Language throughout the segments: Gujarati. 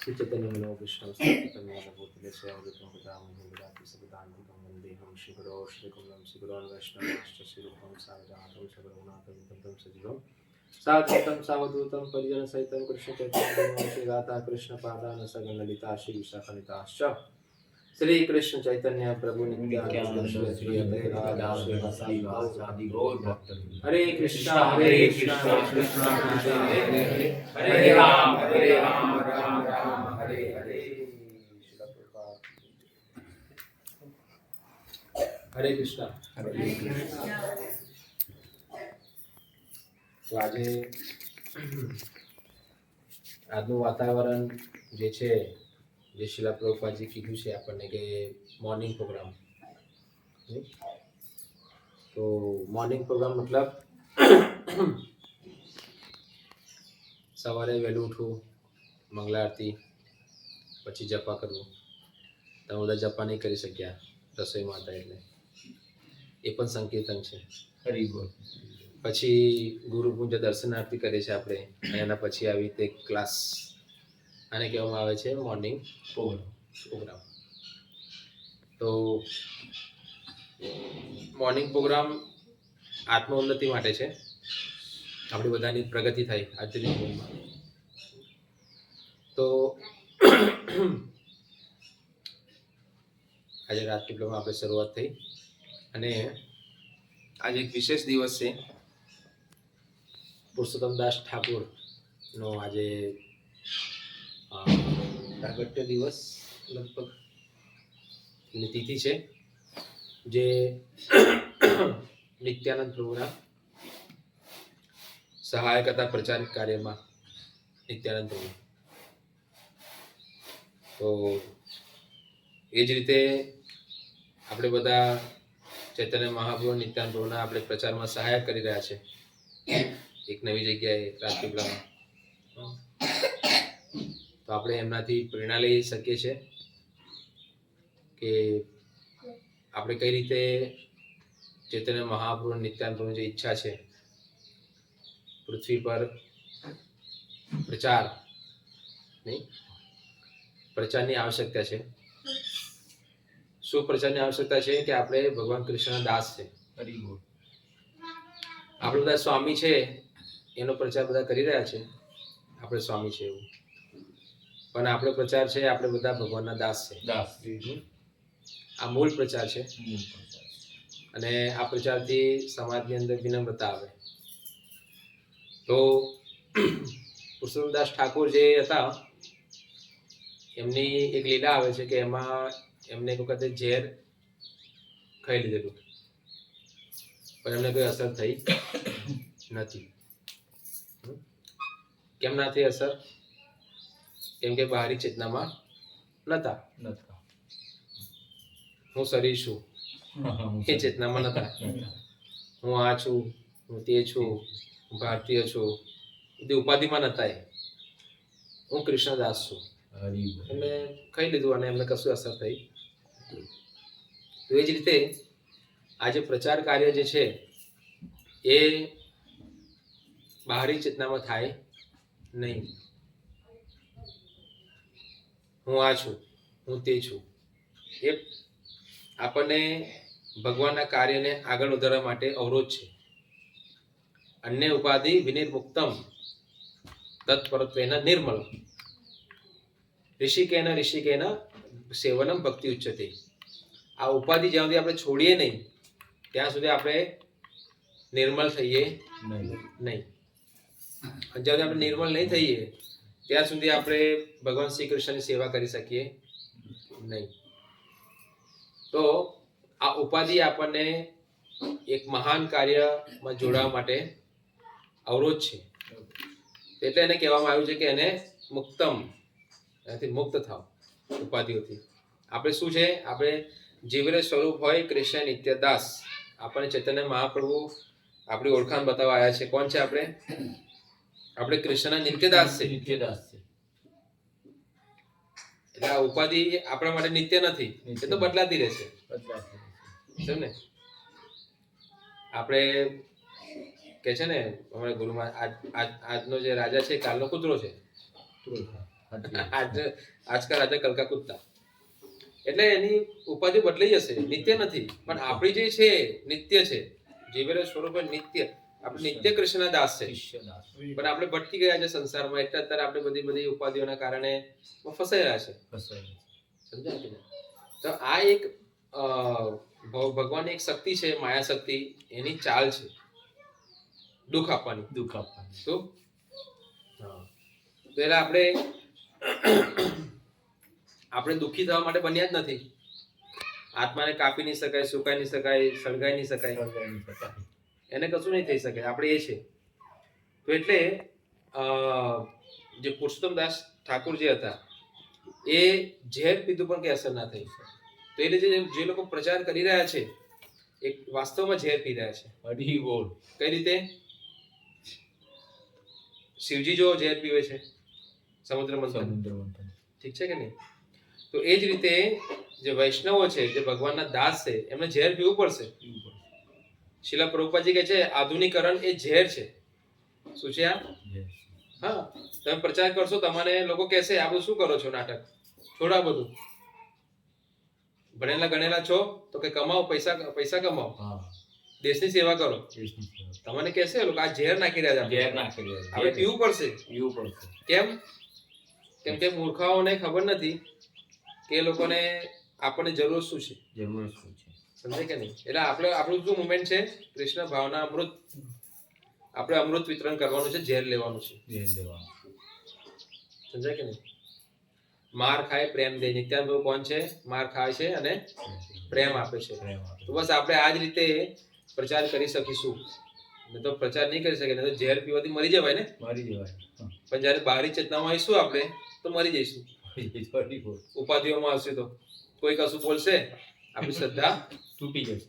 चैतन्य मनोभीष्टं स्थापितं श्रेयामृतं पितामहं विदाति सवितान्तिकं वन्देहं श्रीगुरो श्रीकुलं श्रीगुरोन् वैष्णवांश्च श्रीरूपं सारजातं सगुणनाथं सजीवं साद्वैतं सावधूतं परिजनसहितं कृष्णचैतन्यं श्रीराधा कृष्णपादान् सगणललिता श्रीविशाखान्विताश्च श्री कृष्ण चैतन्य प्रभु नित्यानंद श्री अद्वैत श्रीवासादि गौर भक्त हरे कृष्णा कृष्णा कृष्णा हरे राम राम राम हरे हरे। हरे कृष्णा हरे कृष्णा। तो આજે આજનું વાતાવરણ જે છે જે શિલા પ્રભુપાદજી કીધું છે આપણને કે મોર્નિંગ પ્રોગ્રામ, તો મોર્નિંગ પ્રોગ્રામ મતલબ સવારે વહેલું ઉઠવું, મંગલા આરતી, પછી જપા કરવું. તમે બધા જપા નહીં કરી શક્યા રસોઈમાં હતા એટલે એ પણ સંકીર્તન છે. હરિબોલ. પછી ગુરુ પૂજા દર્શન આરતી કરે છે આપણે, અને એના પછી આવી રીતે ક્લાસ, આને કહેવામાં આવે છે મોર્નિંગ પ્રોગ્રામ. તો મોર્નિંગ પ્રોગ્રામ આત્મોન્નતિ માટે છે, આપણી બધાની પ્રગતિ થાય આજની જીવનમાં. તો આજે રાજપીપળામાં આપણે શરૂઆત થઈ, અને આજે એક વિશેષ દિવસ છે. પુરુષોત્તમદાસ ઠાકોરનો આજે પ્રાગટ્ય દિવસ લગભગ ની તિથિ છે, જે નિત્યાનંદ પ્રભુના સહાયક હતા પ્રચારિક કાર્યમાં. નિત્યાનંદ પ્રભુ તો એ જ રીતે આપણે બધા ચૈતન્ય મહાપ્રભુ નિત્યાનંદ પ્રભુના આપણે પ્રચારમાં સહાય કરી રહ્યા છે એક નવી જગ્યાએ રાજપીપળામાં. તો આપણે એમનાથી પ્રેરણા લઈ શકીએ છીએ કે આપણે કઈ રીતે ચૈતન્ય મહાપ્રભુ નિત્યાનંદ પ્રભુની જે ઈચ્છા છે પૃથ્વી પર પ્રચારની આવશ્યકતા છે. શું પ્રચારની આવશ્યકતા છે? કે આપણે ભગવાન કૃષ્ણના દાસ છે. આપણે બધા સ્વામી છે એનો પ્રચાર બધા કરી રહ્યા છે, આપણે સ્વામી છે એવું, પણ આપણો પ્રચાર છે આપણે બધા ભગવાનના દાસ છે. આ મૂળ પ્રચાર છે, અને આ પ્રચારથી સમાજની અંદર વિનમ્રતા આવે. તો પુરુષોત્તમદાસ ઠાકોર જે હતા એમની એક લીલા આવે છે કે એમાં એમને એક વખતે ઝેર ખાઈ લીધેલું, પણ એમને કોઈ અસર થઈ નથી. કેમ ના થઈ અસર? કેમ કે બહારી ચેતનામાં નતા. હું શરીર છું એ ચેતનામાં નતા. હું આ છું, હું તે છું, હું ભારતીય છું, બધી ઉપાધિમાં નતા. હું કૃષ્ણદાસ છું. એમને ખાઈ લીધું અને એમને કશું અસર થઈ. તો એ જ રીતે આજે પ્રચાર કાર્ય જે છે એ બહારી ચેતનામાં થાય નહીં. હું આ છું, હું તે છું, એ આપણને ભગવાનના કાર્યને આગળ વધારવા માટે અવરોધ છે. અન્ય ઉપાધિ વિનિર્મુક્તમ તત્પરત્વેન નિર્મલ ઋષિકેન સેવનમ ભક્તિ ઉચ્ચતે. આ ઉપાધિ જ્યાં સુધી આપણે છોડીએ નહીં ત્યાં સુધી આપણે નિર્મલ થઈએ નહીં. જ્યાં સુધી આપણે નિર્મલ નહીં થઈએ ત્યાં સુધી આપણે ભગવાન શ્રી કૃષ્ણની સેવા કરી શકીએ નહીં. તો આ ઉપાધિ આપણને એક મહાન કાર્યમાં જોડાવા માટે અવરોધ છે. એટલે એને કહેવામાં આવ્યું છે કે એને મુક્તમ, એનાથી મુક્ત થાવ ઉપાધિઓથી. આપણે શું છે? આપણે જીવન સ્વરૂપ હોય કૃષ્ણ નિત્યદાસ. આપણને ચૈતન્ય મહાપ્રભુ આપણી ઓળખાણ બતાવવા આવ્યા છે. કોણ છે આપણે? આપણે કૃષ્ણના નિત્યદાસ છે. એટલે આ ઉપાધિ આપણા માટે નિત્ય નથી, એ તો બદલાતી રહેશે. સમજે? આપણે કે છે ને અમારા ગુરુમાં આજનો જે રાજા છે કાલનો કૂતરો છે. આજકાલ રાજા કલકા કૂદતા. એટલે એની ઉપાધિ બદલાઈ જશે, નિત્ય નથી. પણ આપણી જે છે નિત્ય છે, જીવેલો સ્વરૂપ નિત્ય, આપણે નિત્ય કૃષ્ણ દાસ છે. પણ આપણે ભટકી ગયા છે સંસારમાં, એટલે અત્યારે આપણે બધી ઉપાધિઓના કારણે ફસાયેલા છે. સમજાય કે તો આ એક ભગવાનની એક શક્તિ છે, માયા શક્તિ, એની ચાલ છે દુઃખ આપવાની. શું પેલા આપણે દુઃખી થવા માટે બન્યા જ નથી. આત્માને કાપી નહીં શકાય, સુકાઈ નહીં શકાય, સળગાઈ નહીં શકાય, એને કશું નહીં થઈ શકે. આપણે એ છે. તો એટલે જે પુરુષોત્તમ દાસ ઠાકોર જે હતા એ ઝેર પીધું પણ કઈ અસર ના થઈ. તો એટલે જે લોકો પ્રચાર કરી રહ્યા છે એ વાસ્તવમાં ઝેર પી રહ્યા છે. કઈ રીતે? શિવજી જો ઝેર પીવે છે સમુદ્ર મંથન, ઠીક છે કે નહીં? તો એ જ રીતે જે વૈષ્ણવો છે, જે ભગવાનના દાસ છે, એમને ઝેર પીવું પડશે. શીલા પ્રભુપાદજી કહે છે આધુનિકરણ એ ઝેર છે. શું છે આ? હા, તમે પ્રચાર કરશો, તમારે લોકો કહેશે આ બધું શું કરો છો નાટક, છોડા બધું. ભણેલા ગણેલા છો તો કે કમાઓ, પૈસા કમાઓ, દેશની સેવા કરો. તમને કહેશે લોકો આ ઝેર નાખી રહ્યા છે, આપણે પીવું પડશે. કેમ? કેમ કે મૂર્ખાઓને ખબર નથી કે એ લોકોને આપણને જરૂર શું છે. સમજાય કે નહીં? એટલે આપણું શું મુવમેન્ટ છે? કૃષ્ણ ભાવના અમૃત. આપણે અમૃત વિતરણ કરવાનું છે, ઝેર લેવાનું છે. સમજાય કે નહીં? માર ખાય પ્રેમ દે. નિત્યાનંદ કોણ છે? માર ખાય છે અને પ્રેમ આપે છે. તો બસ આપણે આ જ રીતે પ્રચાર કરી શકીશું. નહીં તો પ્રચાર નહીં કરી શકે, નહીં તો ઝેર પીવાથી મરી જવાય ને. પણ જયારે બહારી ચેતનામાં આવીશું આપણે તો મરી જઈશું. ઉપાધિઓમાં આવશે તો કોઈ કશું બોલશે, આપણી શ્રદ્ધા તૂટી જશે.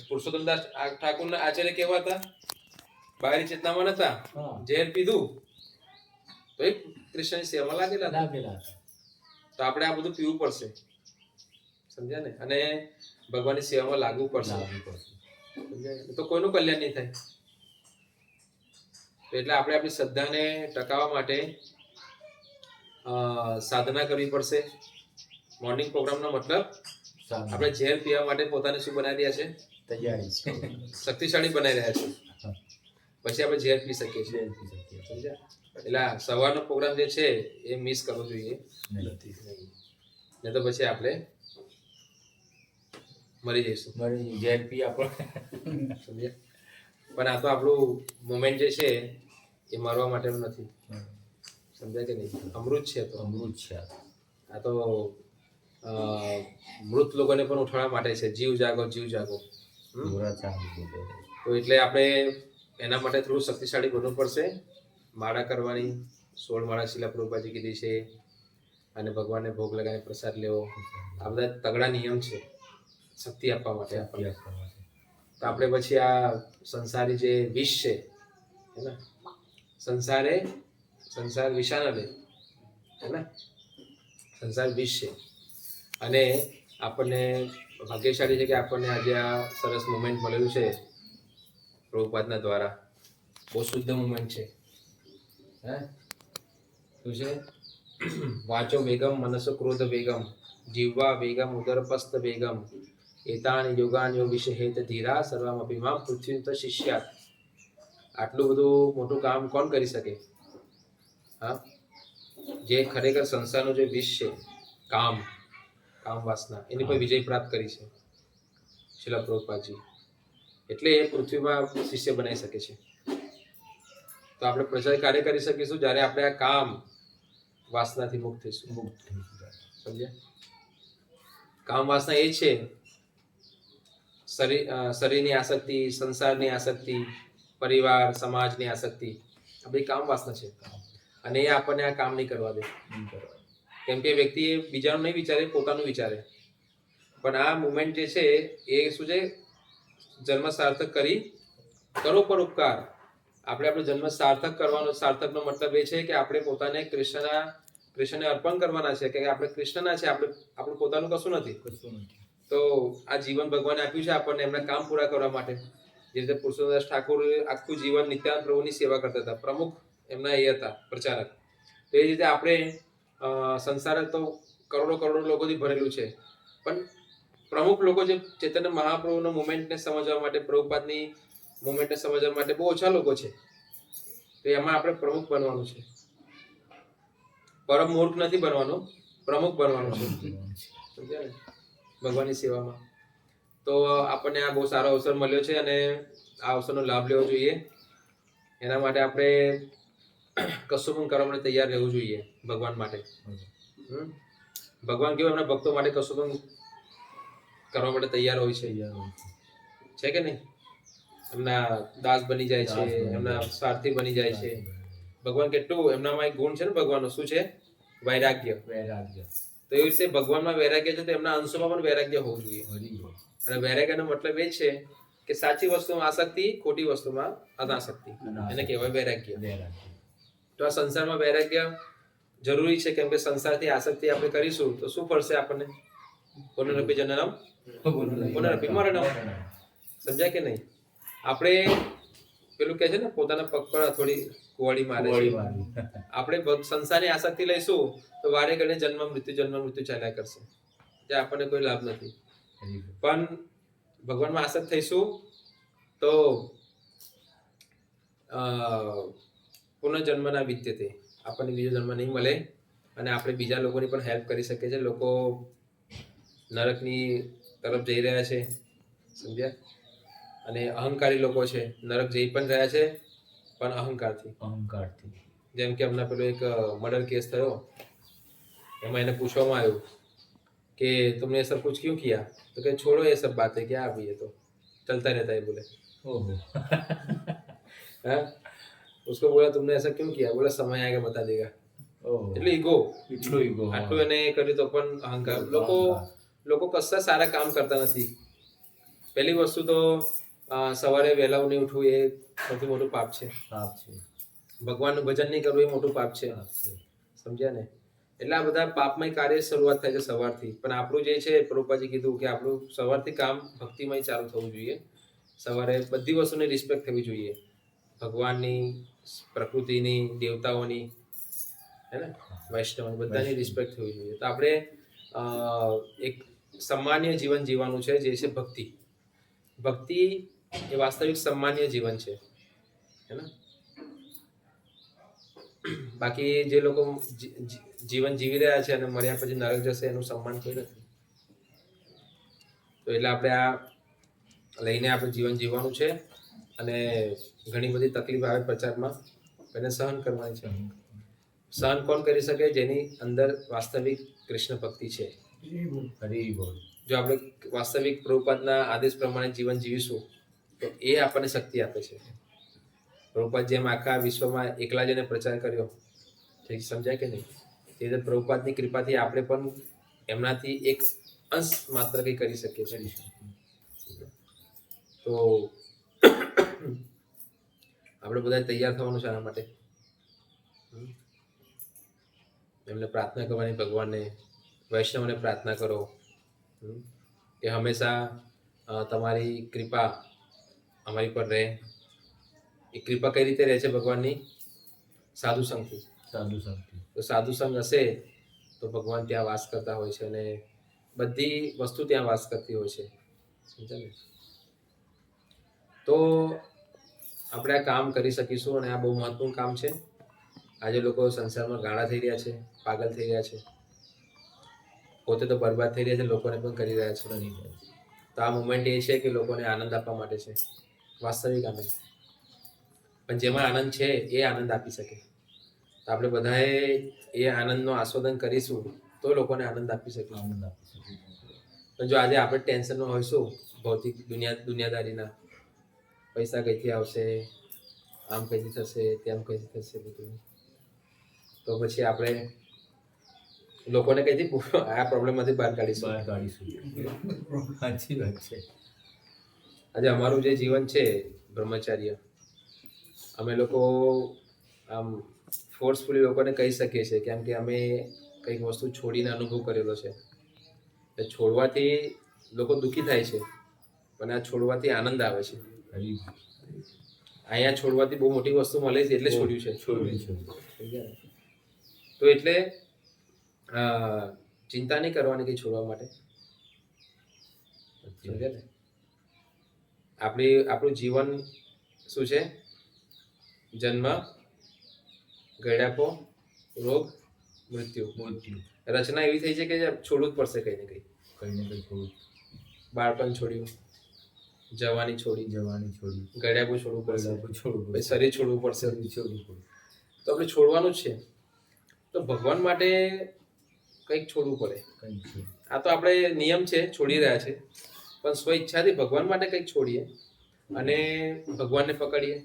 પુરુષોત્તમ દાસ ઠાકોરના આચાર્ય કેવા હતા? બહારી ચેતનામાં નતા, ઝેર પીધું તો એ કૃષ્ણની સેવામાં લાગેલા હતા. તો આપણે આ બધું પીવું પડશે. સમજ્યા ને? અને ભગવાનની સેવામાં લાગવું પડશે. તો કોઈનું કલ્યાણ નહીં થાય. એટલે આપણે આપણી શ્રદ્ધાને ટકાવવા માટે સાધના કરવી પડશે. મોર્નિંગ પ્રોગ્રામનો મતલબ આપણે ઝેર પીવા માટે પોતાને શું બનાવી રહ્યા છે? તૈયારી, શક્તિશાળી બનાવી રહ્યા છે. પછી આપણે ઝેર પી શકીએ છીએ. સમજ્યા? એટલે સવારનો પ્રોગ્રામ જે છે એ મિસ કરવો જોઈએ નહીં તો પછી આપણે મરી જઈશું. ઝેર પી આપણે સમજ્યા? પણ આ તો આપણું મુમેન્ટ જે છે એ મારવા માટેનું નથી. સમજાય કે નહીં? અમૃત છે. તો અમૃત છે આ તો મૃત લોકોને પણ ઉઠાડવા માટે છે. જીવ જાગો, જીવ જાગો. તો એટલે આપણે એના માટે થોડું શક્તિશાળી બનવું પડશે. માળા કરવાની 16 માળા શીલા પ્રભુપાદજી કીધી છે, અને ભગવાનને ભોગ લગાવીને પ્રસાદ લેવો. આ બધા તગડા નિયમ છે શક્તિ આપવા માટે આપણને. તો આપણે પછી આ સંસારી જે વિષ છે હે, સંસાર વિષાના લે હે ને, સંસાર વિષ છે. અને આપણને ભાગ્યશાળી છે કે આપણને આજે આ સરસ મુમેન્ટ મળેલું છે પ્રભુપાદના દ્વારા. બહુ શુદ્ધ મુમેન્ટ છે. હે શું છે? વાચો વેગમ મનસો ક્રોધ વેગમ જીવવા વેગમ ઉદરપસ્ત વેગમ એતાની યોગાન યો વિષહેત ધીરા સર્વમ અભિમામ પૃથ્વી તો શિષ્યાત. આટલું બધું મોટું કામ કોણ કરી શકે? હા, જે ખરેખર સંસારનું જે વિષ છે, કામ વાસના, એની પર વિજય પ્રાપ્ત કરી છે શીલા પ્રભુપાદજી. એટલે એ પૃથ્વીમાં શિષ્ય બનાવી શકે છે. તો આપણે પ્રચાર કાર્ય કરી શકીશું જ્યારે આપણે આ કામ વાસનાથી મુક્ત થઈશું. સમજ્યા? કામ વાસના એ છે શરીરની આસક્તિ, સંસારની આસક્તિ, પરિવાર સમાજની આસક્તિ. આ બધી કામ વાસના છે. અને એ આપણને આ કામ નહીં કરવા દે. કેમ કે વ્યક્તિ બીજાનું નહીં વિચારે, પોતાનું વિચારે. પણ આ મુમેન્ટ જે છે એ શું છે? જન્મ સાર્થક કરી કરો પર ઉપકાર. આપણે આપણો જન્મ સાર્થક કરવાનો. સાર્થકનો મતલબ એ છે કે આપણે પોતાને કૃષ્ણને અર્પણ કરવાના છે કે આપણે કૃષ્ણના છે. આપણું પોતાનું કશું નથી. તો આ જીવન ભગવાને આપ્યું છે આપણને એમના કામ પૂરા કરવા માટે. જે રીતે પુરુષોત્તમ ઠાકોર આખું જીવન નિત્યાનંદ પ્રભુની સેવા કરતા હતા, પ્રમુખ એમના એ હતા પ્રચારક. તો એ રીતે આપણે સંસાર તો કરોડો કરોડો લોકોથી ભરેલું છે, પણ પ્રમુખ લોકો જે ચૈતન્ય મહાપ્રભુના મુવમેન્ટને સમજવા માટે, પ્રભુપાદની મુવમેન્ટને સમજવા માટે બહુ ઓછા લોકો છે. તો એમાં આપણે પ્રમુખ બનવાનું છે. પરમ મૂર્ખ નથી બનવાનું, પ્રમુખ બનવાનું છે. સમજ્યા ને? ભગવાનની સેવામાં. તો આપણને આ બહુ સારો અવસર મળ્યો છે અને આ અવસરનો લાભ લેવો જોઈએ. એના માટે આપણે કશું પણ કરવા માટે તૈયાર રહેવું જોઈએ ભગવાન માટે. ભગવાન કેવું એમના ભક્તો માટે કશું પણ કરવા માટે તૈયાર હોય છે કે નહીં? એમના દાસ બની જાય છે, એમના સ્વાર્થી બની જાય છે. ભગવાન કેટલું એમનામાં એક ગુણ છે ને ભગવાનનો, શું છે? વૈરાગ્ય. તો એવી રીતે ભગવાનમાં વૈરાગ્ય છે તો એમના અંશોમાં પણ વૈરાગ્ય હોવું જોઈએ. અને વૈરાગ્યનો મતલબ એ છે કે સાચી વસ્તુમાં આસક્તિ, ખોટી વસ્તુમાં અનાસક્તિ, એને કહેવાય વૈરાગ્ય. તો આ સંસારમાં વૈરાગ્ય જરૂરી છે, કેમ કે સંસારથી આસક્તિ આપણે કરીશું તો શું પડશે આપણને? પુનરપી જનનમ પુનરપી મરણમ. સમજાય કે નહીં? આપણે પેલું કહે છે ને, પોતાના પગ પર થોડી કુવાડી મારે છે. આપણે સંસારની આસક્તિ લઈશું તો વારે ઘડે જન્મ મૃત્યુ ચાલ્યા કરશે, જે આપણને કોઈ લાભ નથી. પણ ભગવાનમાં આસક્ત થઈશું તો પુનર્જન્મના વિદ્યતે, આપણને બીજો જન્મ નહીં મળે અને આપણે બીજા લોકોની પણ હેલ્પ કરી શકીએ છીએ. લોકો નરકની તરફ જઈ રહ્યા છે, સમજ્યા? અને અહંકારી લોકો છે, નરક જઈ પણ રહ્યા છે, પણ અહંકારથી. જેમ કે હમણાં પેલો એક મર્ડર કેસ થયો, એમાં એને પૂછવામાં આવ્યું कि तुमने सब कुछ क्यों किया? तो कहे छोड़ो ये सब बातें, क्या अभी ये तो चलता रहता है, बोले. हाँ, उसको बोला तुमने ऐसा क्यों किया? बोला समय आएगा बता देगा. એટલે ઈગો આટલું એને કર્યું તો પણ અહંકાર. લોકો કશા સારા કામ કરતા નથી. પહેલી વસ્તુ તો સવારે વહેલા નહીં ઉઠવું એ સૌથી મોટું પાપ છે. ભગવાનનું ભજન નહીં કરવું એ મોટું પાપ છે. સમજ્યા ને? એટલે આ બધા પાપમય કાર્ય શરૂઆત થાય છે સવારથી. પણ આપણું જે છે, પ્રભુપાદજી કીધું કે આપણું સવારથી કામ ભક્તિમય ચાલુ થવું જોઈએ. સવારે બધી વસ્તુની રિસ્પેક્ટ થવી જોઈએ, ભગવાનની, પ્રકૃતિની, દેવતાઓની, હે ને, વૈષ્ણવની, બધાની રિસ્પેક્ટ થવી જોઈએ. તો આપણે એક સન્માનીય જીવન જીવવાનું છે, જે છે ભક્તિ. ભક્તિ એ વાસ્તવિક સન્માનીય જીવન છે, હે ને? બાકી જે લોકો જીવન જીવી રહ્યા છે અને મર્યા પછી નરક જશે, એનું સન્માન કોઈ નથી. તો એટલે આપણે આ લઈને આપણે જીવન જીવવાનું છે. અને ઘણી બધી તકલીફ આવે પ્રચારમાં, એને સહન કરવાની છે. સહન કોણ કરી શકે? જેની અંદર વાસ્તવિક કૃષ્ણ ભક્તિ છે. જો આપણે વાસ્તવિક પ્રભુપાદના આદેશ પ્રમાણે જીવન જીવીશું તો એ આપણને શક્તિ આપે છે. પ્રભુપાદ જેમ આખા વિશ્વમાં એકલા જઈને પ્રચાર કર્યો, સમજાય કે નહીં? તે રીતે પ્રભુપાદની કૃપાથી આપણે પણ એમનાથી એક અંશ માત્ર કંઈ કરી શકીએ છીએ. તો આપણે બધા તૈયાર થવાનું છે આના માટે. એમને પ્રાર્થના કરવાની, ભગવાનને, વૈષ્ણવને પ્રાર્થના કરો કે હંમેશા તમારી કૃપા અમારી પર રહે. એ કૃપા કઈ રીતે રહે છે ભગવાનની? સાધુ સંગથી. તો સાધુ સંગ હશે તો ભગવાન ત્યાં વાસ કરતા હોય છે અને બધી વસ્તુ ત્યાં વાસ કરતી હોય છે. સમજ્યા ને? તો આપણે આ કામ કરી શકીશું અને આ બહુ મહત્વનું કામ છે. આજે લોકો સંસારમાં ગાળા થઈ રહ્યા છે, પાગલ થઈ રહ્યા છે, પોતે તો બરબાદ થઈ રહ્યા છે, લોકોને પણ કરી રહ્યા છે. તો આ મુમેન્ટ એ છે કે લોકોને આનંદ આપવા માટે છે, વાસ્તવિક આનંદ. પણ જેમાં આનંદ છે એ આનંદ આપી શકે. તો આપણે બધાએ એ આનંદનો આસ્વાદન કરીશું તો લોકોને આનંદ આપી શકીશું. પણ જો આજે આપણે ટેન્શનમાં હોઈશું, ભૌતિક દુનિયાદારીના, પૈસા કઈથી આવશે, આમ કઈથી થશે, તેમ કઈથી થશે, બધું, તો પછી આપણે લોકોને કઈથી આ પ્રોબ્લેમમાંથી બહાર કાઢીશું. સાચી વાત છે. આજે અમારું જે જીવન છે બ્રહ્મચાર્ય, અમે લોકો આમ ફોર્સફુલી લોકોને કહી શકીએ છીએ, કેમ કે અમે કંઈક વસ્તુ છોડીને અનુભવ કરેલો છે. એટલે છોડવાથી લોકો દુઃખી થાય છે, પણ આ છોડવાથી આનંદ આવે છે. અહીંયા છોડવાથી બહુ મોટી વસ્તુ મળે છે એટલે છોડ્યું છે. તો એટલે ચિંતા નહીં કરવાની કંઈ છોડવા માટે. સમજ્યા ને? આપણું જીવન શું છે? જન્મ, ગળ્યાપો, રોગ, મૃત્યુ. રચના એવી થઈ છે કે છોડવું જ પડશે કંઈ ને કંઈ. છોડવું. બાળપણ છોડ્યું, જવાની છોડી, ગળ્યાપો છોડવું પડશે, પછી શરીર છોડવું પડશે. તો આપણે છોડવાનું જ છે. તો ભગવાન માટે કંઈક છોડવું પડે. આ તો આપણે નિયમ છે, છોડી રહ્યા છે, પણ સ્વ ઈચ્છાથી ભગવાન માટે કંઈક છોડીએ અને ભગવાનને પકડીએ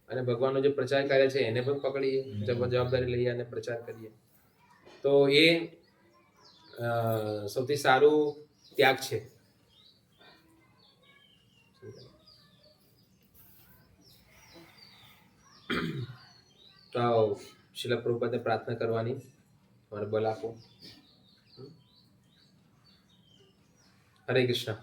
અને ભગવાનનો જે પ્રચાર કાર્ય છે એને પણ પકડીએ, જવાબદારી લઈએ અને પ્રચાર કરીએ. તો એ સૌથી સારું ત્યાગ છે. તો શીલ પ્રભુપાદને પ્રાર્થના કરવાની, મને બલ આપો. હરે કૃષ્ણ.